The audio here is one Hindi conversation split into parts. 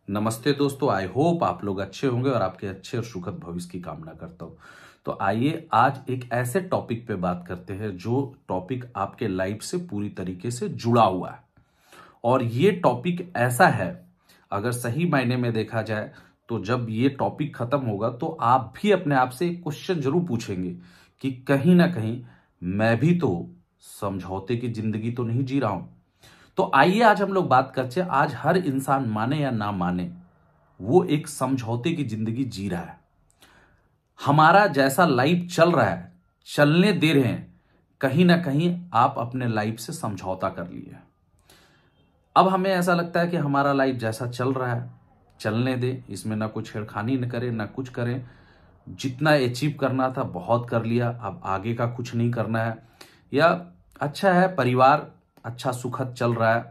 नमस्ते दोस्तों, आई होप आप लोग अच्छे होंगे और आपके अच्छे और सुखद भविष्य की कामना करता हूं। तो आइए आज एक ऐसे टॉपिक पे बात करते हैं जो टॉपिक आपके लाइफ से पूरी तरीके से जुड़ा हुआ है। और ये टॉपिक ऐसा है, अगर सही मायने में देखा जाए तो जब ये टॉपिक खत्म होगा तो आप भी अपने आप से एक क्वेश्चन जरूर पूछेंगे कि कहीं ना कहीं मैं भी तो समझौते की जिंदगी तो नहीं जी रहा हूं। तो आइए आज हम लोग बात करते हैं। आज हर इंसान माने या ना माने, वो एक समझौते की जिंदगी जी रहा है। हमारा जैसा लाइफ चल रहा है, चलने दे रहे हैं, कहीं ना कहीं आप अपने लाइफ से समझौता कर लिए। अब हमें ऐसा लगता है कि हमारा लाइफ जैसा चल रहा है चलने दे, इसमें ना कुछ छेड़खानी न करें ना कुछ करें। जितना अचीव करना था बहुत कर लिया, अब आगे का कुछ नहीं करना है। या अच्छा है, परिवार अच्छा सुखद चल रहा है,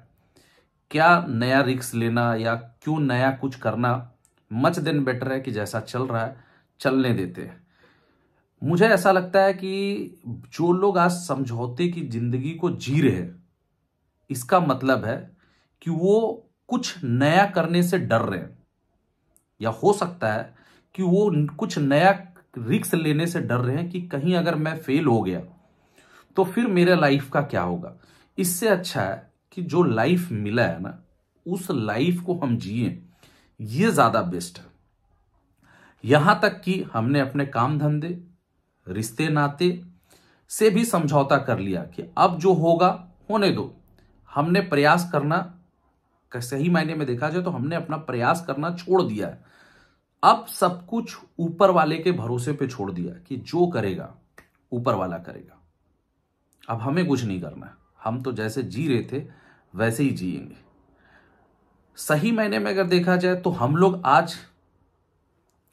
क्या नया रिस्क लेना या क्यों नया कुछ करना। मच देन बेटर है कि जैसा चल रहा है चलने देते हैं। मुझे ऐसा लगता है कि जो लोग आज समझौते की जिंदगी को जी रहे हैं, इसका मतलब है कि वो कुछ नया करने से डर रहे हैं, या हो सकता है कि वो कुछ नया रिस्क लेने से डर रहे हैं कि कहीं अगर मैं फेल हो गया तो फिर मेरे लाइफ का क्या होगा। इससे अच्छा है कि जो लाइफ मिला है ना, उस लाइफ को हम जिए, ये ज्यादा बेस्ट है। यहां तक कि हमने अपने काम धंधे, रिश्ते नाते से भी समझौता कर लिया कि अब जो होगा होने दो। हमने प्रयास करना, सही मायने में देखा जाए तो हमने अपना प्रयास करना छोड़ दिया है। अब सब कुछ ऊपर वाले के भरोसे पे छोड़ दिया कि जो करेगा ऊपर वाला करेगा। अब हमें कुछ नहीं करना है, हम तो जैसे जी रहे थे वैसे ही जिएंगे। सही मायने में अगर देखा जाए तो हम लोग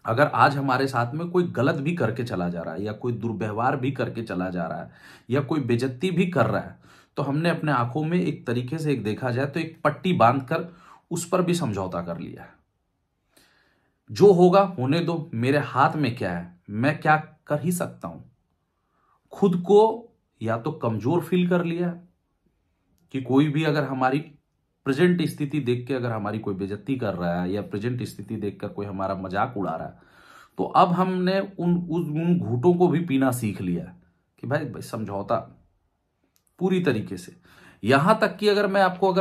अगर आज हमारे साथ में कोई गलत भी करके चला जा रहा है, या कोई दुर्व्यवहार भी करके चला जा रहा है, या कोई बेइज्जती भी कर रहा है, तो हमने अपने आंखों में एक तरीके से एक देखा जाए तो एक पट्टी बांधकर उस पर भी समझौता कर लिया है। जो होगा होने दो, मेरे हाथ में क्या है, मैं क्या कर ही सकता हूं। खुद को या तो कमजोर फील कर लिया है कि कोई भी अगर हमारी प्रेजेंट स्थिति देख के अगर हमारी कोई बेइज्जती कर रहा है, या प्रेजेंट स्थिति देखकर कोई हमारा मजाक उड़ा रहा है, तो अब हमने उन घूंटों को भी पीना सीख लिया है कि भाई समझौता पूरी तरीके से। यहां तक कि अगर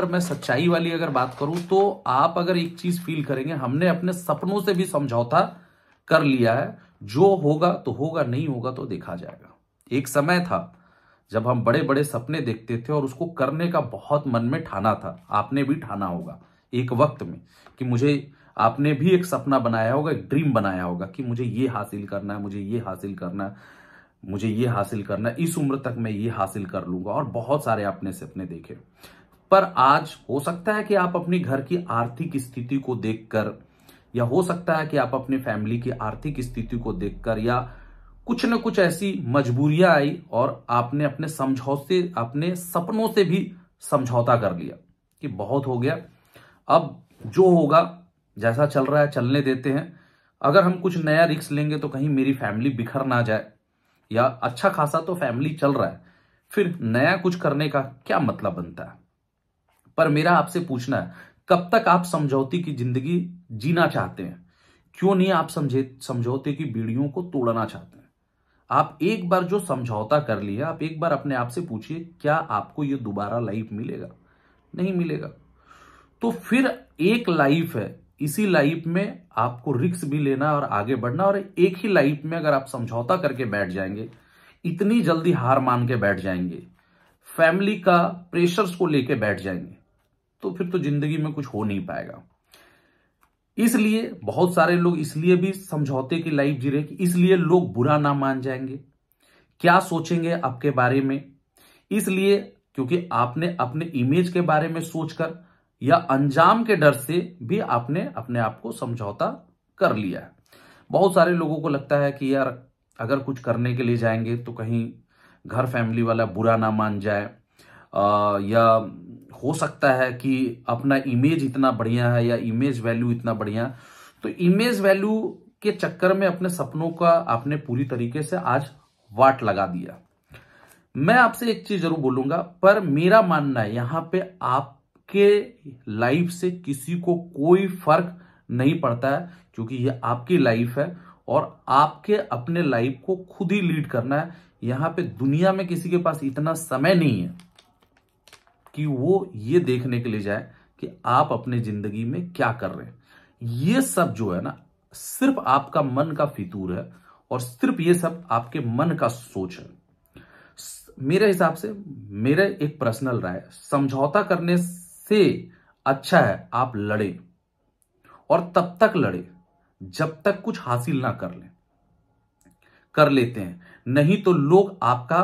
मैं सच्चाई वाली अगर बात करूं तो आप अगर एक चीज फील करेंगे, हमने अपने सपनों से भी समझौता कर लिया है। जो होगा तो होगा, नहीं होगा तो देखा जाएगा। एक समय था जब हम बड़े बड़े सपने देखते थे और उसको करने का बहुत मन में ठाना था। आपने भी ठाना होगा एक वक्त में कि आपने भी एक सपना बनाया होगा, एक ड्रीम बनाया होगा कि मुझे ये हासिल करना है, मुझे ये हासिल करना है, मुझे ये हासिल करना है, इस उम्र तक मैं ये हासिल कर लूंगा। और बहुत सारे आपने सपने देखे। पर आज हो सकता है कि आप अपनी घर की आर्थिक स्थिति को देखकर, या हो सकता है कि आप अपनी फैमिली की आर्थिक स्थिति को देखकर, या कुछ न कुछ ऐसी मजबूरियां आई और आपने अपने सपनों से भी समझौता कर लिया कि बहुत हो गया, अब जो होगा जैसा चल रहा है चलने देते हैं। अगर हम कुछ नया रिस्क लेंगे तो कहीं मेरी फैमिली बिखर ना जाए, या अच्छा खासा तो फैमिली चल रहा है, फिर नया कुछ करने का क्या मतलब बनता है। पर मेरा आपसे पूछना है, कब तक आप समझौते की जिंदगी जीना चाहते हैं? क्यों नहीं आप समझौते की बीड़ियों को तोड़ना चाहते हैं? आप एक बार जो समझौता कर लिया, आप एक बार अपने आप से पूछिए, क्या आपको ये दोबारा लाइफ मिलेगा? नहीं मिलेगा। तो फिर एक लाइफ है, इसी लाइफ में आपको रिस्क भी लेना और आगे बढ़ना। और एक ही लाइफ में अगर आप समझौता करके बैठ जाएंगे, इतनी जल्दी हार मान के बैठ जाएंगे, फैमिली का प्रेशर्स को लेके बैठ जाएंगे, तो फिर तो जिंदगी में कुछ हो नहीं पाएगा। इसलिए बहुत सारे लोग इसलिए भी समझौते की लाइफ जी रहे कि इसलिए लोग बुरा ना मान जाएंगे, क्या सोचेंगे आपके बारे में, इसलिए क्योंकि आपने अपने इमेज के बारे में सोचकर या अंजाम के डर से भी आपने अपने आप को समझौता कर लिया है। बहुत सारे लोगों को लगता है कि यार अगर कुछ करने के लिए जाएंगे तो कहीं घर फैमिली वाला बुरा ना मान जाए, या हो सकता है कि अपना इमेज इतना बढ़िया है या इमेज वैल्यू इतना बढ़िया, तो इमेज वैल्यू के चक्कर में अपने सपनों का आपने पूरी तरीके से आज वाट लगा दिया। मैं आपसे एक चीज जरूर बोलूंगा, पर मेरा मानना है यहां पे आपके लाइफ से किसी को कोई फर्क नहीं पड़ता है, क्योंकि ये आपकी लाइफ है और आपके अपने लाइफ को खुद ही लीड करना है। यहां पे दुनिया में किसी के पास इतना समय नहीं है कि वो ये देखने के लिए जाए कि आप अपने जिंदगी में क्या कर रहे हैं। ये सब जो है ना, सिर्फ आपका मन का फितूर है और सिर्फ ये सब आपके मन का सोच है। मेरे हिसाब से, मेरे एक पर्सनल राय है, समझौता करने से अच्छा है आप लड़े, और तब तक लड़े जब तक कुछ हासिल ना कर लेते हैं। नहीं तो लोग आपका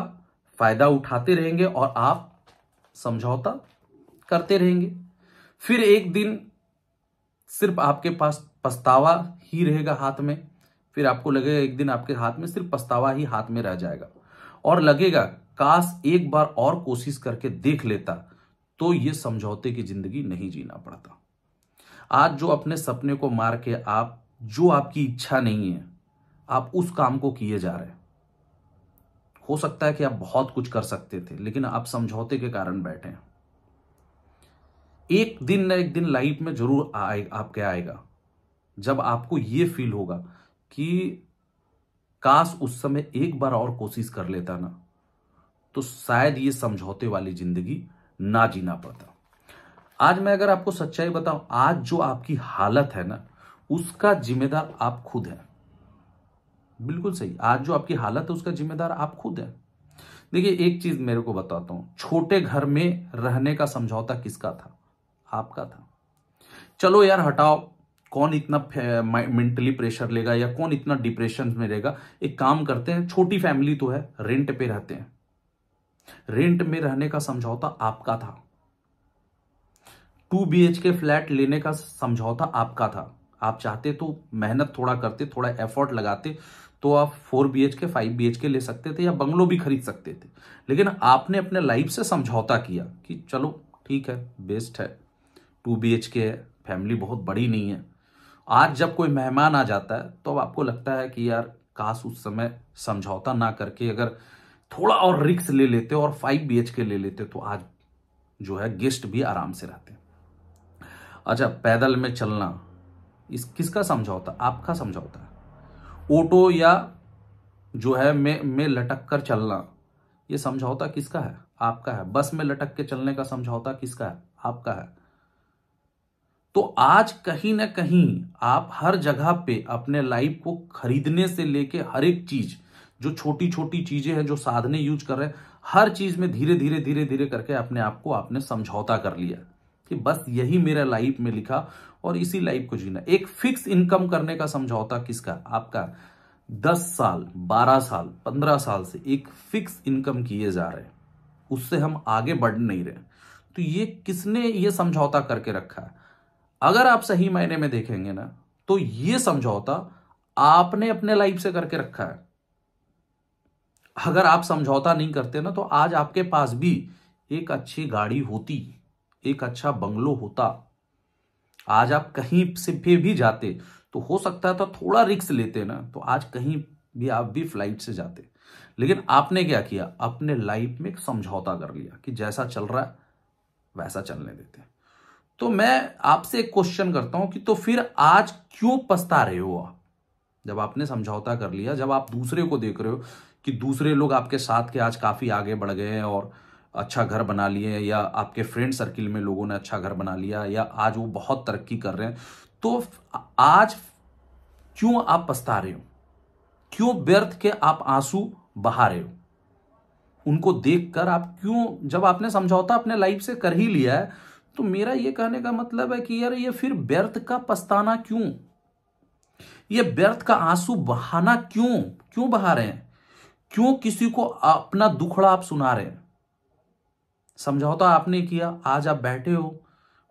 फायदा उठाते रहेंगे और आप समझौता करते रहेंगे। फिर एक दिन सिर्फ आपके पास पछतावा ही रहेगा हाथ में। फिर आपको लगेगा एक दिन आपके हाथ में सिर्फ पछतावा ही हाथ में रह जाएगा और लगेगा काश एक बार और कोशिश करके देख लेता तो ये समझौते की जिंदगी नहीं जीना पड़ता। आज जो अपने सपने को मार के आप, जो आपकी इच्छा नहीं है, आप उस काम को किए जा रहे हैं। हो सकता है कि आप बहुत कुछ कर सकते थे, लेकिन आप समझौते के कारण बैठे हैं। एक दिन ना एक दिन लाइफ में जरूर आपके आएगा जब आपको यह फील होगा कि काश उस समय एक बार और कोशिश कर लेता ना, तो शायद ये समझौते वाली जिंदगी ना जीना पड़ता। आज मैं अगर आपको सच्चाई बताऊं, आज जो आपकी हालत है ना, उसका जिम्मेदार आप खुद हैं। बिल्कुल सही, आज जो आपकी हालत है उसका जिम्मेदार आप खुद हैं। देखिए एक चीज मेरे को बताता हूं, छोटे घर में रहने का समझौता किसका था? आपका था। चलो यार हटाओ, कौन इतना मेंटली प्रेशर लेगा या कौन इतना डिप्रेशन में रहेगा। एक काम करते हैं, छोटी फैमिली तो है, रेंट पे रहते हैं, रेंट में रहने का समझौता आपका था। 2 BHK फ्लैट लेने का समझौता आपका था। आप चाहते तो मेहनत थोड़ा करते, थोड़ा एफर्ट लगाते तो आप 4 BHK 5 BHK ले सकते थे या बंगलो भी खरीद सकते थे। लेकिन आपने अपने लाइफ से समझौता किया कि चलो ठीक है, बेस्ट है, 2 BHK है, फैमिली बहुत बड़ी नहीं है। आज जब कोई मेहमान आ जाता है तो अब आपको लगता है कि यार काश उस समय समझौता ना करके अगर थोड़ा और रिस्क ले लेते और 5 BHK ले लेते तो आज जो है गेस्ट भी आराम से रहते। अच्छा, पैदल में चलना, इस किसका समझौता? आपका समझौता है। ऑटो या जो है में लटक कर चलना, ये समझौता किसका है? आपका है। बस में लटक के चलने का समझौता किसका है? आपका है। तो आज कहीं ना कहीं आप हर जगह पे अपने लाइफ को खरीदने से लेके हर एक चीज, जो छोटी छोटी चीजें हैं, जो साधने यूज कर रहे हैं, हर चीज में धीरे धीरे धीरे धीरे करके अपने आप को आपने समझौता कर लिया कि बस यही मेरा लाइफ में लिखा और इसी लाइफ को जीना। एक फिक्स इनकम करने का समझौता किसका? आपका। 10 साल 12 साल 15 साल से एक फिक्स इनकम किए जा रहे हैं, उससे हम आगे बढ़ नहीं रहे। तो ये किसने ये समझौता करके रखा है? अगर आप सही मायने में देखेंगे ना, तो ये समझौता आपने अपने लाइफ से करके रखा है। अगर आप समझौता नहीं करते ना, तो आज आपके पास भी एक अच्छी गाड़ी होती, एक अच्छा बंगलो होता। आज आप कहीं से भी जाते तो हो सकता था थोड़ा रिस्क लेते ना, तो आज कहीं भी आप भी फ्लाइट से जाते। लेकिन आपने क्या किया? अपने लाइफ में एक समझौता कर लिया कि जैसा चल रहा है वैसा चलने देते। तो मैं आपसे एक क्वेश्चन करता हूं कि तो फिर आज क्यों पछता रहे हो आप? जब आपने समझौता कर लिया, जब आप दूसरे को देख रहे हो कि दूसरे लोग आपके साथ के आज काफी आगे बढ़ गए हैं और अच्छा घर बना लिए, या आपके फ्रेंड सर्किल में लोगों ने अच्छा घर बना लिया, या आज वो बहुत तरक्की कर रहे हैं, तो आज क्यों आप पछता रहे हो? क्यों व्यर्थ के आप आंसू बहा रहे हो? उनको देखकर आप क्यों, जब आपने समझौता अपने लाइफ से कर ही लिया है, तो मेरा ये कहने का मतलब है कि यार ये फिर व्यर्थ का पछताना क्यों? ये व्यर्थ का आंसू बहाना क्यों बहा रहे हैं? क्यों किसी को अपना दुखड़ा आप सुना रहे हैं? समझौता आपने किया, आज आप बैठे हो,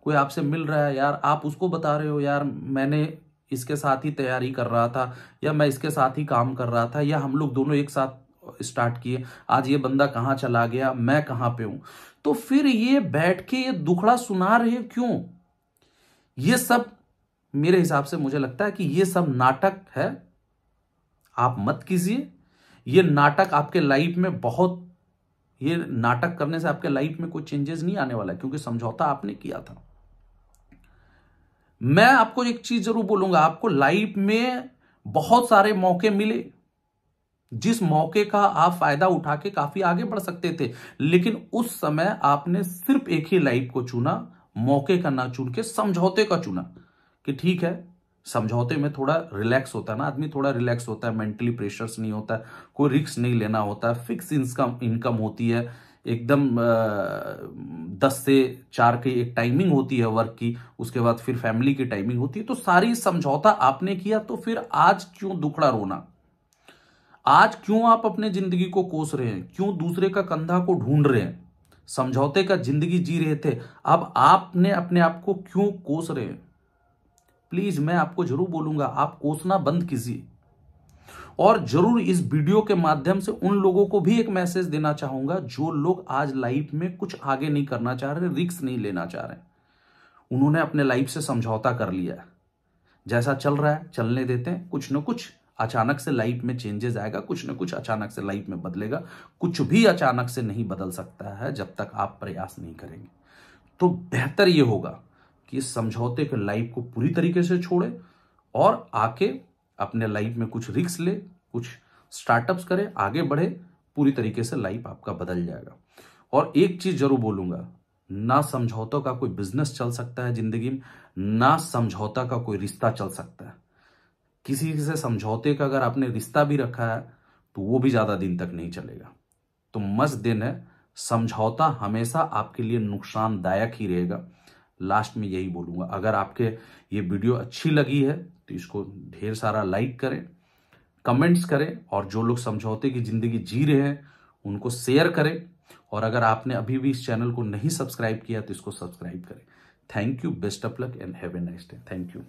कोई आपसे मिल रहा है, यार आप उसको बता रहे हो यार मैंने इसके साथ ही तैयारी कर रहा था, या मैं इसके साथ ही काम कर रहा था, या हम लोग दोनों एक साथ स्टार्ट किए, आज ये बंदा कहां चला गया, मैं कहां पे हूं। तो फिर ये बैठ के ये दुखड़ा सुना रहे हो क्यों? ये सब मेरे हिसाब से मुझे लगता है कि ये सब नाटक है। आप मत कीजिए ये नाटक। आपके लाइफ में बहुत, ये नाटक करने से आपके लाइफ में कोई चेंजेस नहीं आने वाला है, क्योंकि समझौता आपने किया था। मैं आपको एक चीज जरूर बोलूंगा, आपको लाइफ में बहुत सारे मौके मिले, जिस मौके का आप फायदा उठा के काफी आगे बढ़ सकते थे, लेकिन उस समय आपने सिर्फ एक ही लाइफ को चुना, मौके का ना चुन के समझौते का चुना। कि ठीक है, समझौते में थोड़ा रिलैक्स होता है ना आदमी, थोड़ा रिलैक्स होता है, मेंटली प्रेशर्स नहीं होता है, कोई रिस्क नहीं लेना होता है, फिक्स इनकम होती है, एकदम 10 से 4 की एक टाइमिंग होती है वर्क की, उसके बाद फिर फैमिली की टाइमिंग होती है। तो सारी समझौता आपने किया, तो फिर आज क्यों दुखड़ा रोना? आज क्यों आप अपने जिंदगी को कोस रहे हैं? क्यों दूसरे का कंधा को ढूंढ रहे हैं? समझौते का जिंदगी जी रहे थे, अब आपने अपने आप को क्यों कोस रहे हैं? प्लीज मैं आपको जरूर बोलूंगा, आप कोसना बंद कीजिए। और जरूर इस वीडियो के माध्यम से उन लोगों को भी एक मैसेज देना चाहूंगा जो लोग आज लाइफ में कुछ आगे नहीं करना चाह रहे, रिस्क नहीं लेना चाह रहे। उन्होंने अपने लाइफ से समझौता कर लिया है, जैसा चल रहा है चलने देते हैं, कुछ न कुछ अचानक से लाइफ में चेंजेस आएगा, कुछ न कुछ अचानक से लाइफ में बदलेगा। कुछ भी अचानक से नहीं बदल सकता है जब तक आप प्रयास नहीं करेंगे। तो बेहतर यह होगा कि इस समझौते के लाइफ को पूरी तरीके से छोड़े और आके अपने लाइफ में कुछ रिस्क ले, कुछ स्टार्टअप्स करे, आगे बढ़े, पूरी तरीके से लाइफ आपका बदल जाएगा। और एक चीज जरूर बोलूंगा, ना समझौतों का कोई बिजनेस चल सकता है जिंदगी में, ना समझौता का कोई रिश्ता चल सकता है। किसी से समझौते का अगर आपने रिश्ता भी रखा है तो वो भी ज्यादा दिन तक नहीं चलेगा। तो मस्त दिन है, समझौता हमेशा आपके लिए नुकसानदायक ही रहेगा। लास्ट में यही बोलूंगा, अगर आपके ये वीडियो अच्छी लगी है तो इसको ढेर सारा लाइक करें, कमेंट्स करें, और जो लोग समझौते की जिंदगी जी रहे हैं उनको शेयर करें। और अगर आपने अभी भी इस चैनल को नहीं सब्सक्राइब किया तो इसको सब्सक्राइब करें। Thank you, best of luck and have a nice day. Thank you.